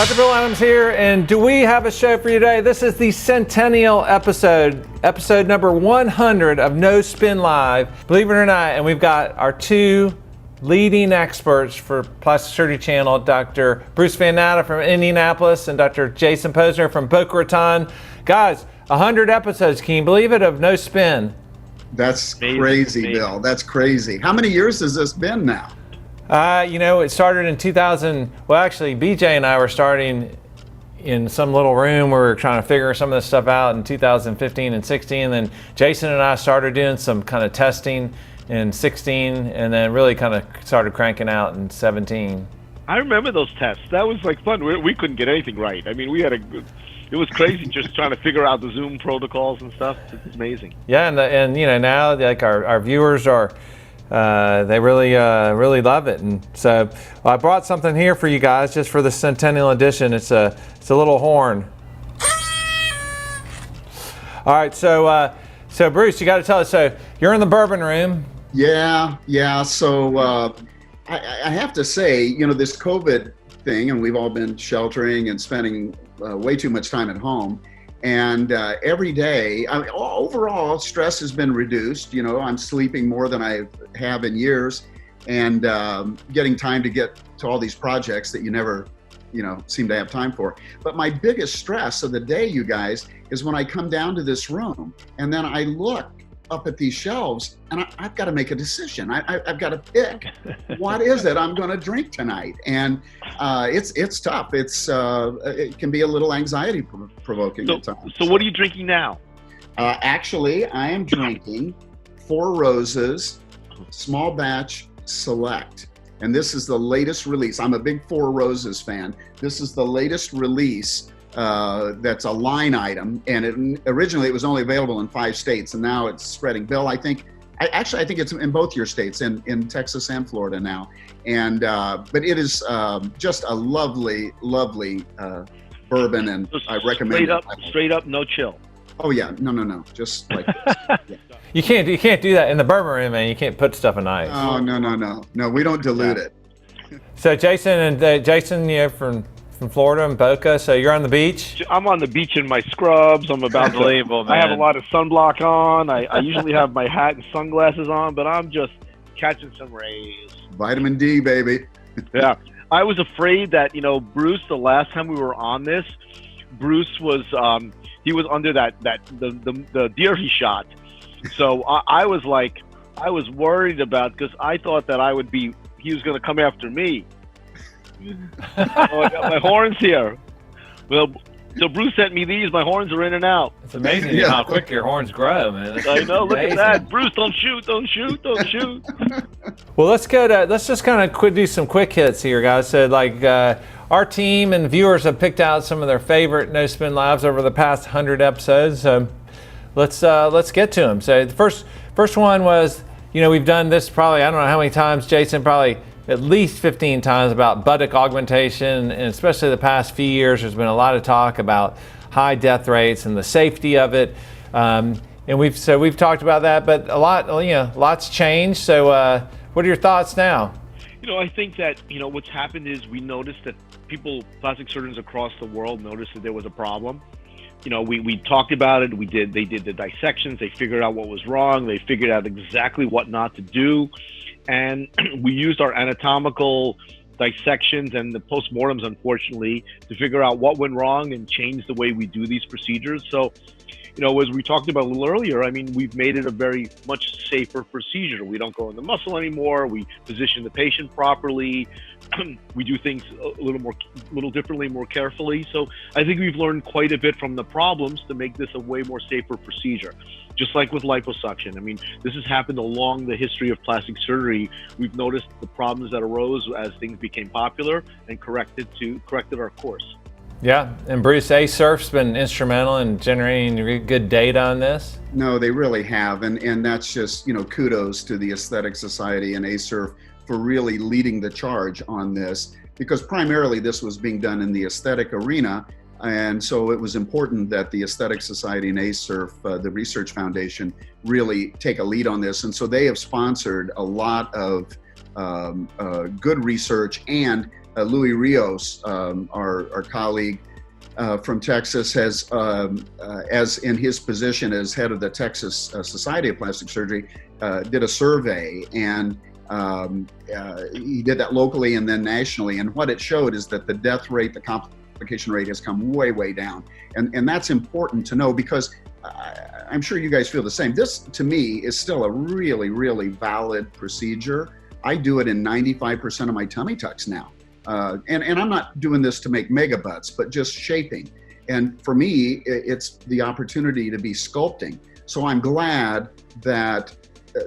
Dr. Bill Adams here, and do we have a show for you today? This is the centennial episode number 100 of No Spin Live, believe it or not, and we've got our two leading experts for Plastic Surgery Channel, Dr. Bruce Van Natta from Indianapolis and Dr. Jason Pozner from Boca Raton. Guys, 100 episodes, can you believe it, of No Spin? That's crazy, Bill. That's crazy. How many years has this been now? It started in 2000. Well, actually, BJ and I were starting in some little room where we were trying to figure some of this stuff out in 2015 and 16. And then Jason and I started doing some kind of testing in 16, and then really kind of started cranking out in 17. I remember those tests. That was like fun. We couldn't get anything right. I mean, it was crazy just trying to figure out the Zoom protocols and stuff. It's amazing. Yeah, and now like our viewers are. They really love it, and so I brought something here for you guys just for the centennial edition. It's a little horn. All right, so Bruce, you got to tell us. So you're in the bourbon room. Yeah. So I have to say, this COVID thing, and we've all been sheltering and spending way too much time at home. And every day, overall, stress has been reduced. I'm sleeping more than I have in years, and getting time to get to all these projects that you never, seem to have time for. But my biggest stress of the day, you guys, is when I come down to this room and then I look up at these shelves and I've got to make a decision. I've got to pick what is it I'm going to drink tonight, and it's tough. It can be a little anxiety provoking at times. So what are you drinking now? Actually, I am drinking Four Roses Small Batch Select, and this is the latest release. I'm a big Four Roses fan. This is the latest release. That's a line item, and originally it was only available in 5 states, and now it's spreading. Bill, I think it's in both your states, in Texas and Florida now. And but it is just a lovely bourbon, and I recommend it. Straight up, no chill. Oh yeah, no, just like yeah. You can't do that in the bourbon room, man. You can't put stuff in ice. Oh no, we don't dilute it. So Jason, from Florida and Boca, so you're on the beach? I'm on the beach in my scrubs. I'm about to I have a lot of sunblock on. I usually have my hat and sunglasses on, but I'm just catching some rays. Vitamin D, baby. Yeah. I was afraid that, Bruce, the last time we were on this, Bruce was he was under the deer he shot. So I was worried about, because I thought that he was going to come after me. I got my horns here. Well, so Bruce sent me these. My horns are in and out. It's amazing how quick your horns grow, man. I know. Look at that, Bruce! Don't shoot! Well, let's just kind of do some quick hits here, guys. So, our team and viewers have picked out some of their favorite No Spin Lives over the past 100 episodes. So, let's get to them. So, the first one was, we've done this probably, I don't know how many times, Jason, probably at least 15 times, about buttock augmentation, and especially the past few years, there's been a lot of talk about high death rates and the safety of it. And we've talked about that, but lots changed. So what are your thoughts now? I think that, what's happened is we noticed that plastic surgeons across the world noticed that there was a problem. We talked about it. They did the dissections. They figured out what was wrong. They figured out exactly what not to do. And we used our anatomical dissections and the postmortems, unfortunately, to figure out what went wrong and change the way we do these procedures. So, as we talked about a little earlier, we've made it a very much safer procedure. We don't go in the muscle anymore. We position the patient properly. We do things a little differently, more carefully. So I think we've learned quite a bit from the problems to make this a way more safer procedure. Just like with liposuction. This has happened along the history of plastic surgery. We've noticed the problems that arose as things became popular and corrected our course. Yeah, and Bruce, ASURF's been instrumental in generating good data on this. No, they really have, and that's just, kudos to the Aesthetic Society and ASURF for really leading the charge on this, because primarily this was being done in the aesthetic arena, and so it was important that the Aesthetic Society and ASURF, the Research Foundation, really take a lead on this, and so they have sponsored a lot of good research and Louis Rios, our colleague from Texas, has, as in his position as head of the Texas Society of Plastic Surgery, did a survey, and he did that locally and then nationally. And what it showed is that the death rate, the complication rate, has come way, way down. And that's important to know, because I'm sure you guys feel the same. This, to me, is still a really, really valid procedure. I do it in 95% of my tummy tucks now. And I'm not doing this to make mega butts, but just shaping. And for me, it's the opportunity to be sculpting. So I'm glad that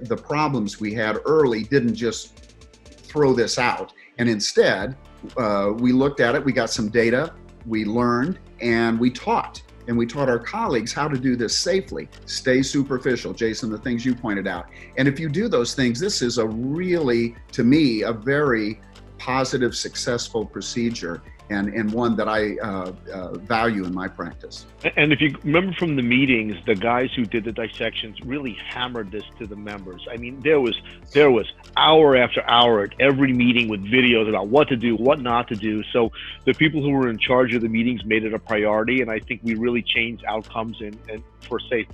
the problems we had early didn't just throw this out. And instead, we looked at it, we got some data, we learned, and we taught. And we taught our colleagues how to do this safely. Stay superficial, Jason, the things you pointed out. And if you do those things, this is a really, to me, a very positive, successful procedure, and one that I value in my practice. And if you remember from the meetings, the guys who did the dissections really hammered this to the members. I mean, there was hour after hour at every meeting with videos about what to do, what not to do. So the people who were in charge of the meetings made it a priority, and I think we really changed outcomes and for safe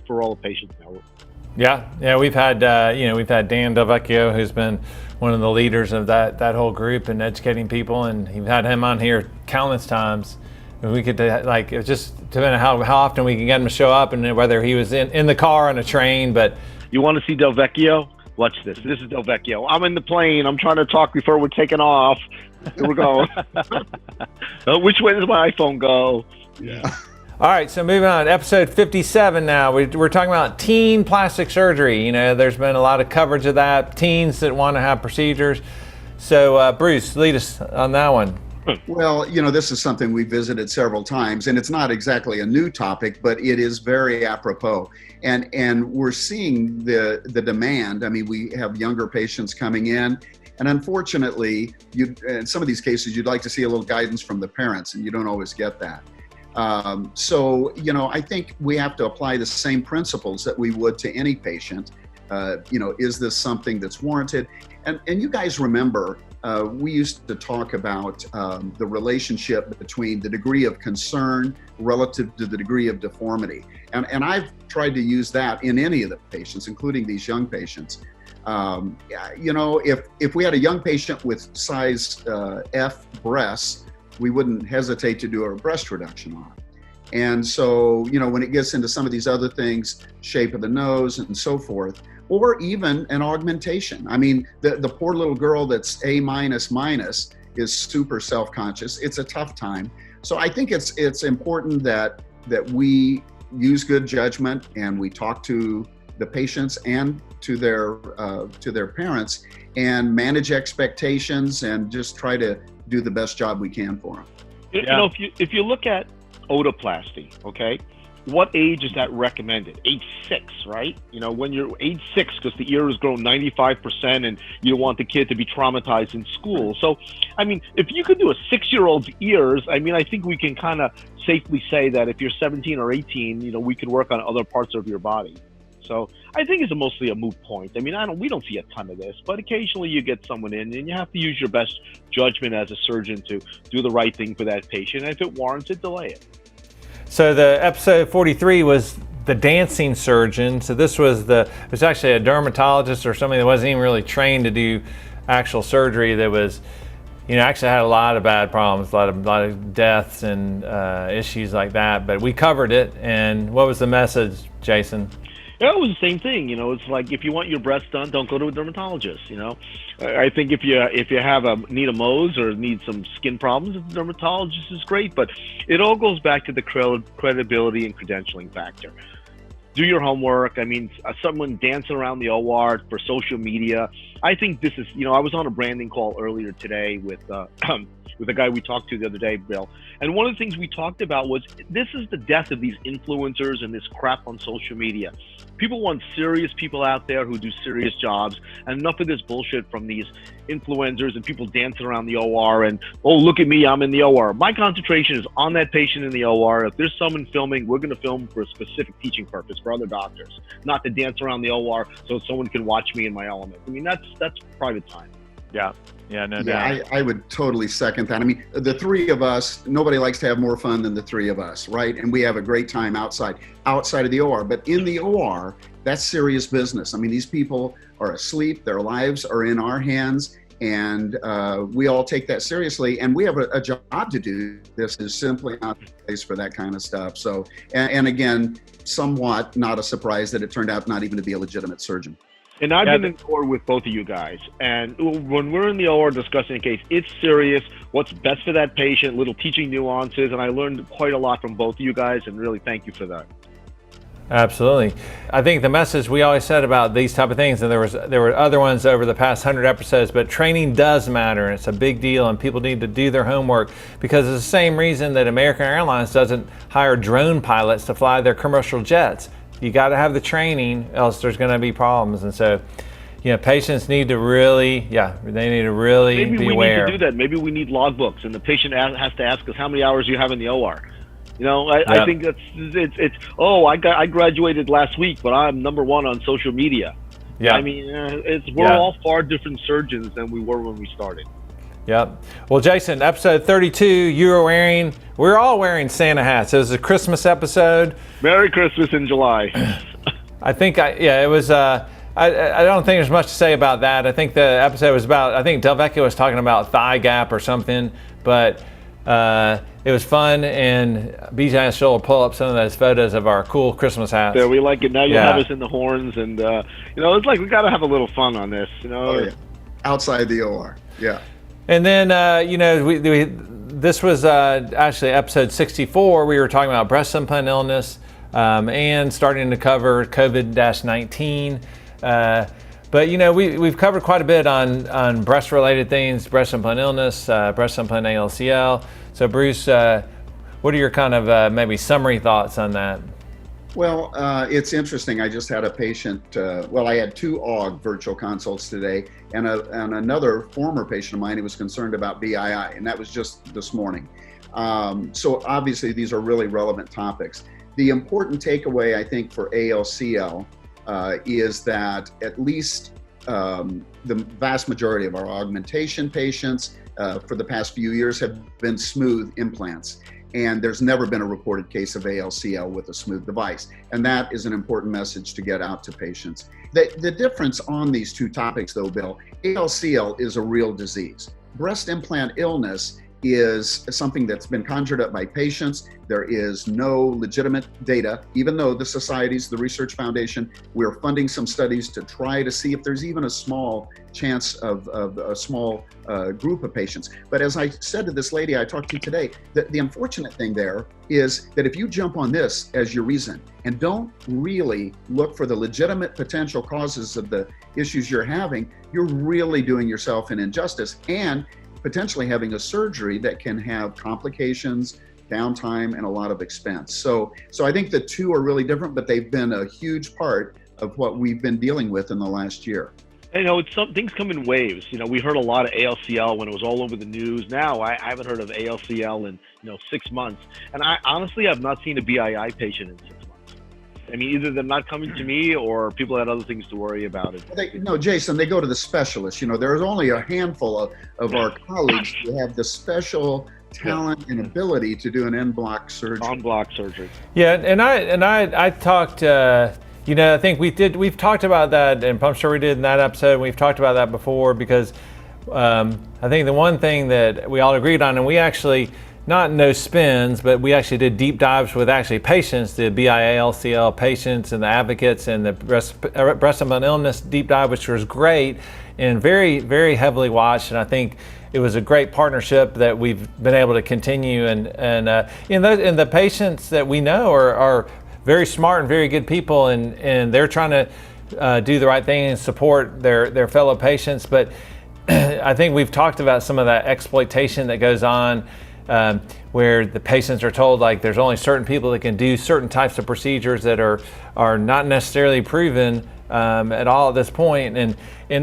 for all the patients now. Yeah, we've had we've had Dan Delvecchio, who's been one of the leaders of that whole group and educating people, and we've had him on here countless times. And we could it was just depending on how often we can get him to show up, and whether he was in the car on a train. But you want to see Delvecchio? Watch this. This is Delvecchio. I'm in the plane. I'm trying to talk before we're taking off. Here we go. Which way does my iPhone go? Yeah. All right, so moving on, episode 57 now. We're talking about teen plastic surgery. You know, there's been a lot of coverage of that, teens that want to have procedures. So, Bruce, lead us on that one. Well, this is something we visited several times, and it's not exactly a new topic, but it is very apropos. And we're seeing the demand. I mean, we have younger patients coming in, and unfortunately, in some of these cases, you'd like to see a little guidance from the parents, and you don't always get that. So, I think we have to apply the same principles that we would to any patient. Is this something that's warranted? And you guys remember, we used to talk about the relationship between the degree of concern relative to the degree of deformity. And I've tried to use that in any of the patients, including these young patients. If we had a young patient with size F breasts, we wouldn't hesitate to do a breast reduction on. And so, when it gets into some of these other things, shape of the nose and so forth, or even an augmentation. I mean, the poor little girl that's A minus is super self-conscious. It's a tough time. So I think it's important that we use good judgment, and we talk to the patients and to their parents, and manage expectations, and just try to do the best job we can for them. If you look at otoplasty, okay, what age is that recommended? Age 6, right? When you're age 6, because the ear has grown 95%, and you don't want the kid to be traumatized in school. So, I mean, if you could do a 6-year-old's ears, I mean, I think we can kind of safely say that if you're 17 or 18, we could work on other parts of your body. So I think it's mostly a moot point. I mean, we don't see a ton of this, but occasionally you get someone in, and you have to use your best judgment as a surgeon to do the right thing for that patient. And if it warrants it, delay it. So the episode 43 was the dancing surgeon. So this was it was actually a dermatologist or somebody that wasn't even really trained to do actual surgery, that was, actually had a lot of bad problems, a lot of deaths and issues like that. But we covered it. And what was the message, Jason? Yeah, it was the same thing. It's like, if you want your breasts done, don't go to a dermatologist. I think if you need a Mohs or need some skin problems, a dermatologist is great. But it all goes back to the credibility and credentialing factor. Do your homework. I mean, someone dancing around the OR for social media. I think this is, I was on a branding call earlier today with a guy we talked to the other day, Bill. And one of the things we talked about was, this is the death of these influencers and this crap on social media. People want serious people out there who do serious jobs, and enough of this bullshit from these influencers and people dancing around the OR and, oh, look at me, I'm in the OR. My concentration is on that patient in the OR. If there's someone filming, we're going to film for a specific teaching purpose for other doctors, not to dance around the OR so someone can watch me in my element. I mean, that's private time. Yeah. Yeah, no Yeah, doubt. I would totally second that. I mean, the three of us, nobody likes to have more fun than the three of us, right? And we have a great time outside of the OR. But in the OR, that's serious business. I mean, these people are asleep, their lives are in our hands, and we all take that seriously. And we have a job to do. This is simply not the place for that kind of stuff. So, and again, somewhat not a surprise that it turned out not even to be a legitimate surgeon. And I've been in the OR with both of you guys. And when we're in the OR discussing a case, it's serious, what's best for that patient, little teaching nuances. And I learned quite a lot from both of you guys, and really thank you for that. Absolutely. I think the message we always said about these type of things, and there were other ones over the past 100 episodes, but training does matter, and it's a big deal, and people need to do their homework, because it's the same reason that American Airlines doesn't hire drone pilots to fly their commercial jets. You got to have the training, else there's going to be problems. And so, patients need to really, they need to really be aware. Maybe we need to do that. Maybe we need logbooks, and the patient has to ask us how many hours you have in the OR. I think it's I graduated last week, but I'm number one on social media. Yeah. I mean, we're all far different surgeons than we were when we started. Yep. Well, Jason, episode 32, we're all wearing Santa hats. It was a Christmas episode. Merry Christmas in July. I think, it was, I don't think there's much to say about that. I think the episode was I think Delvecchio was talking about thigh gap or something, but it was fun, and BJ Schull will pull up some of those photos of our cool Christmas hats. Yeah, we like it. Now you have us in the horns, and, it's like we got to have a little fun on this, Oh, yeah. Outside the OR, yeah. And then, this was actually episode 64. We were talking about breast implant illness and starting to cover COVID-19. But, we've covered quite a bit on breast-related things, breast implant illness, breast implant ALCL. So, Bruce, what are your kind of maybe summary thoughts on that? Well, it's interesting. I just had a patient, I had two AUG virtual consults today, and another former patient of mine who was concerned about BII, and that was just this morning. So obviously these are really relevant topics. The important takeaway, I think, for ALCL is that at least the vast majority of our augmentation patients for the past few years have been smooth implants. And there's never been a reported case of ALCL with a smooth device. And that is an important message to get out to patients. The difference on these two topics, though, Bill, ALCL is a real disease. Breast implant illness is something that's been conjured up by patients. There is no legitimate data, even though the societies, the research foundation, we're funding some studies to try to see if there's even a small chance of a small group of patients. But as I said to this lady I talked to today, the unfortunate thing there is that if you jump on this as your reason and don't really look for the legitimate potential causes of the issues you're having, you're really doing yourself an injustice and potentially having a surgery that can have complications, downtime, and a lot of expense. So I think the two are really different, but they've been a huge part of what we've been dealing with in the last year. Things come in waves. We heard a lot of ALCL when it was all over the news. Now I haven't heard of ALCL in 6 months, and I honestly have not seen a BII patient in 6 months. I mean, either they're not coming to me or people had other things to worry about it. Jason, they go to the specialists. There's only a handful of our colleagues who have the special talent and ability to do an en-bloc surgery. En-bloc surgery. Yeah, and I talked. I think we've talked about that, and I'm sure we did in that episode. We've talked about that before because I think the one thing that we all agreed on, and we actually. Not no spins, but we actually did deep dives with actually patients, the BIALCL patients and the advocates, and the breast implant illness deep dive, which was great and very, very heavily watched. And I think it was a great partnership that we've been able to continue. And the patients that we know are very smart and very good people, and they're trying to do the right thing and support their fellow patients. But I think we've talked about some of that exploitation that goes on. Where the patients are told like there's only certain people that can do certain types of procedures that are not necessarily proven at all at this point, and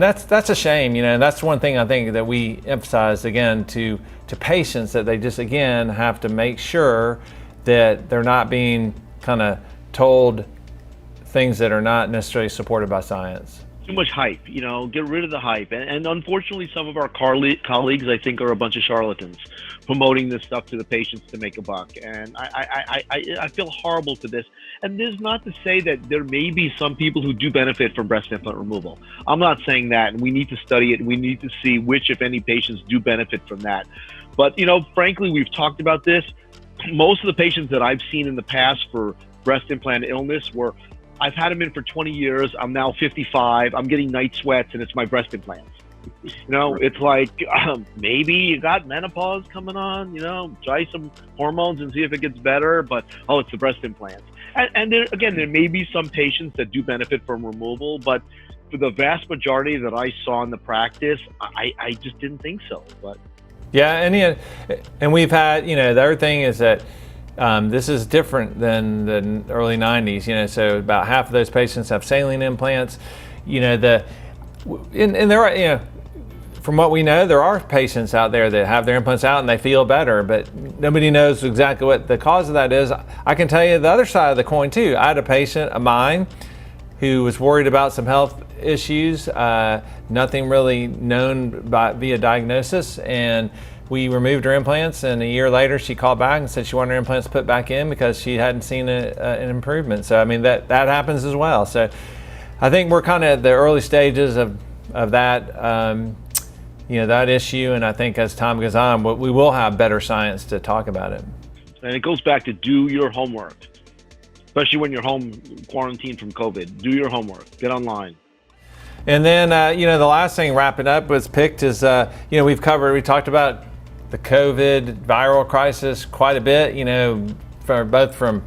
that's a shame, and that's one thing I think that we emphasize again to patients, that they just again have to make sure that they're not being kind of told things that are not necessarily supported by science. too much hype. Get rid of the hype. And unfortunately, some of our colleagues, I think, are a bunch of charlatans promoting this stuff to the patients to make a buck. And I feel horrible for this. And this is not to say that there may be some people who do benefit from breast implant removal. I'm not saying that. And we need to study it. We need to see which, if any, patients do benefit from that. But, frankly, we've talked about this. Most of the patients that I've seen in the past for breast implant illness I've had them in for 20 years. I'm now 55. I'm getting night sweats, and it's my breast implants. It's like maybe you got menopause coming on. Try some hormones and see if it gets better. But it's the breast implants. And there may be some patients that do benefit from removal, but for the vast majority that I saw in the practice, I just didn't think so. But yeah, and we've had the other thing is that. This is different than the early 90s, so about half of those patients have saline implants, and there are, from what we know, there are patients out there that have their implants out and they feel better, but nobody knows exactly what the cause of that is. I can tell you the other side of the coin too. I had a patient of mine who was worried about some health issues, nothing really known via diagnosis, and we removed her implants, and a year later she called back and said she wanted her implants put back in because she hadn't seen an improvement. So that happens as well. So I think we're kind of at the early stages of that that issue, and I think as time goes on, we will have better science to talk about it. And it goes back to do your homework, especially when you're home quarantined from COVID. Do your homework. Get online. And then the last thing wrapping up was picked is we talked about the COVID viral crisis quite a bit, both from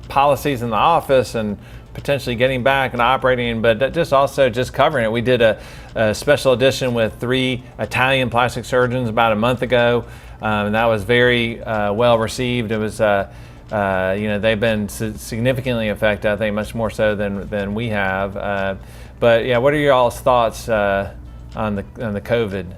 policies in the office and potentially getting back and operating, but just also just covering it. We did a special edition with 3 Italian plastic surgeons about a month ago, and that was very well received. It was they've been significantly affected, I think much more so than we have. But yeah, what are your all's thoughts on the COVID?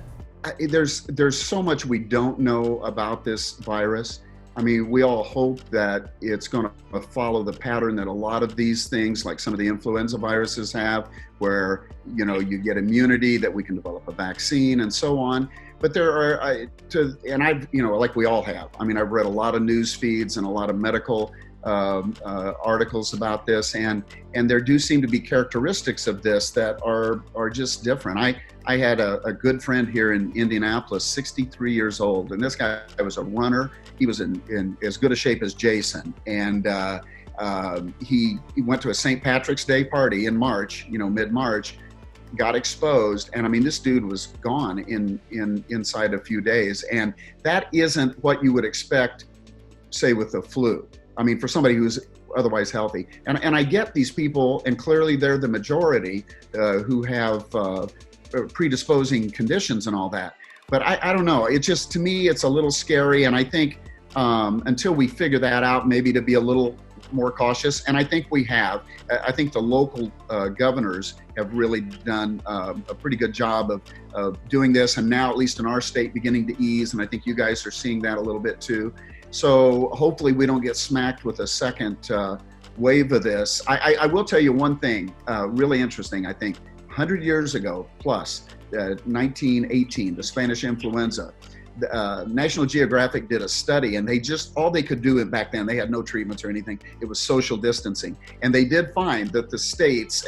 There's so much we don't know about this virus. I mean, we all hope that it's going to follow the pattern that a lot of these things, like some of the influenza viruses have, where you get immunity, that we can develop a vaccine and so on. But there are, I've like we all have. I mean, I've read a lot of news feeds and a lot of medical articles about this, and there do seem to be characteristics of this that are just different. I had a good friend here in Indianapolis, 63 years old, and this guy was a runner. He was in as good a shape as Jason, and he went to a St. Patrick's Day party in March, mid-March, got exposed, and I mean, this dude was gone inside a few days, and that isn't what you would expect, say, with the flu. I mean, for somebody who's otherwise healthy. And I get these people, and clearly they're the majority who have predisposing conditions and all that. But I don't know. It just, to me, it's a little scary. And I think until we figure that out, maybe to be a little more cautious. And I think we have. I think the local governors have really done a pretty good job of doing this. And now, at least in our state, beginning to ease. And I think you guys are seeing that a little bit too. So hopefully we don't get smacked with a second wave of this. I will tell you one thing really interesting. I think 100 years ago plus, 1918, the Spanish influenza, National Geographic did a study, and all they could do back then, they had no treatments or anything. It was social distancing. And they did find that the states,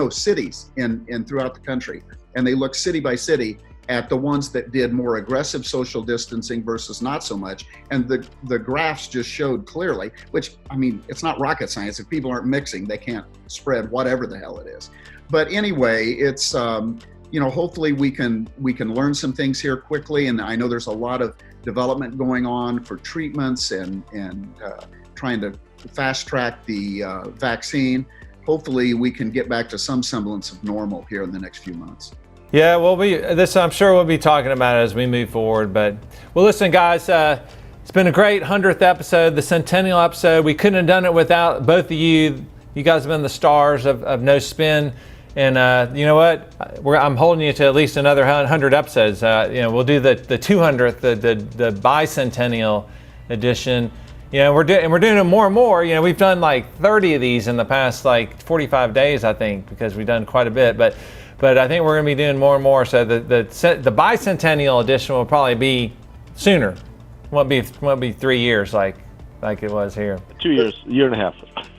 cities in throughout the country, and they looked city by city at the ones that did more aggressive social distancing versus not so much. And the graphs just showed clearly, which, I mean, it's not rocket science. If people aren't mixing, they can't spread whatever the hell it is. But anyway, it's, hopefully we can learn some things here quickly. And I know there's a lot of development going on for treatments and trying to fast track the vaccine. Hopefully we can get back to some semblance of normal here in the next few months. Yeah, I'm sure we'll be talking about it as we move forward. But, well, listen, guys, it's been a great 100th episode, the centennial episode. We couldn't have done it without both of you. You guys have been the stars of No Spin. And you know what? I'm holding you to at least another 100 episodes. We'll do the 200th, the bicentennial edition. You know, we're doing them more and more. You know, we've done like 30 of these in the past like 45 days, I think, because we've done quite a bit. But I think we're going to be doing more and more. So the bicentennial edition will probably be sooner. Won't be 3 years like it was here. 2 years, a year and a half.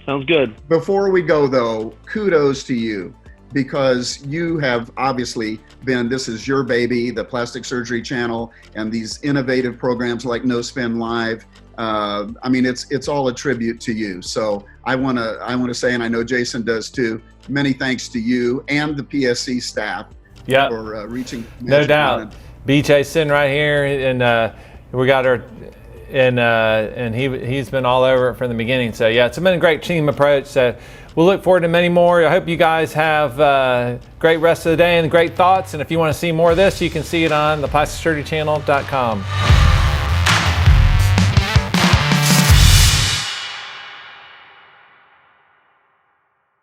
Sounds good. Before we go though, kudos to you, because you have obviously this is your baby, the Plastic Surgery Channel, and these innovative programs like No Spin Live. I mean, it's all a tribute to you. So I want to say, and I know Jason does too, many thanks to you and the PSC staff for reaching. No doubt. BJ's sitting right here, and we got her, and he's been all over it from the beginning. So yeah, it's been a great team approach. So we'll look forward to many more. I hope you guys have a great rest of the day and great thoughts. And if you want to see more of this, you can see it on theplasticsurgerychannel.com.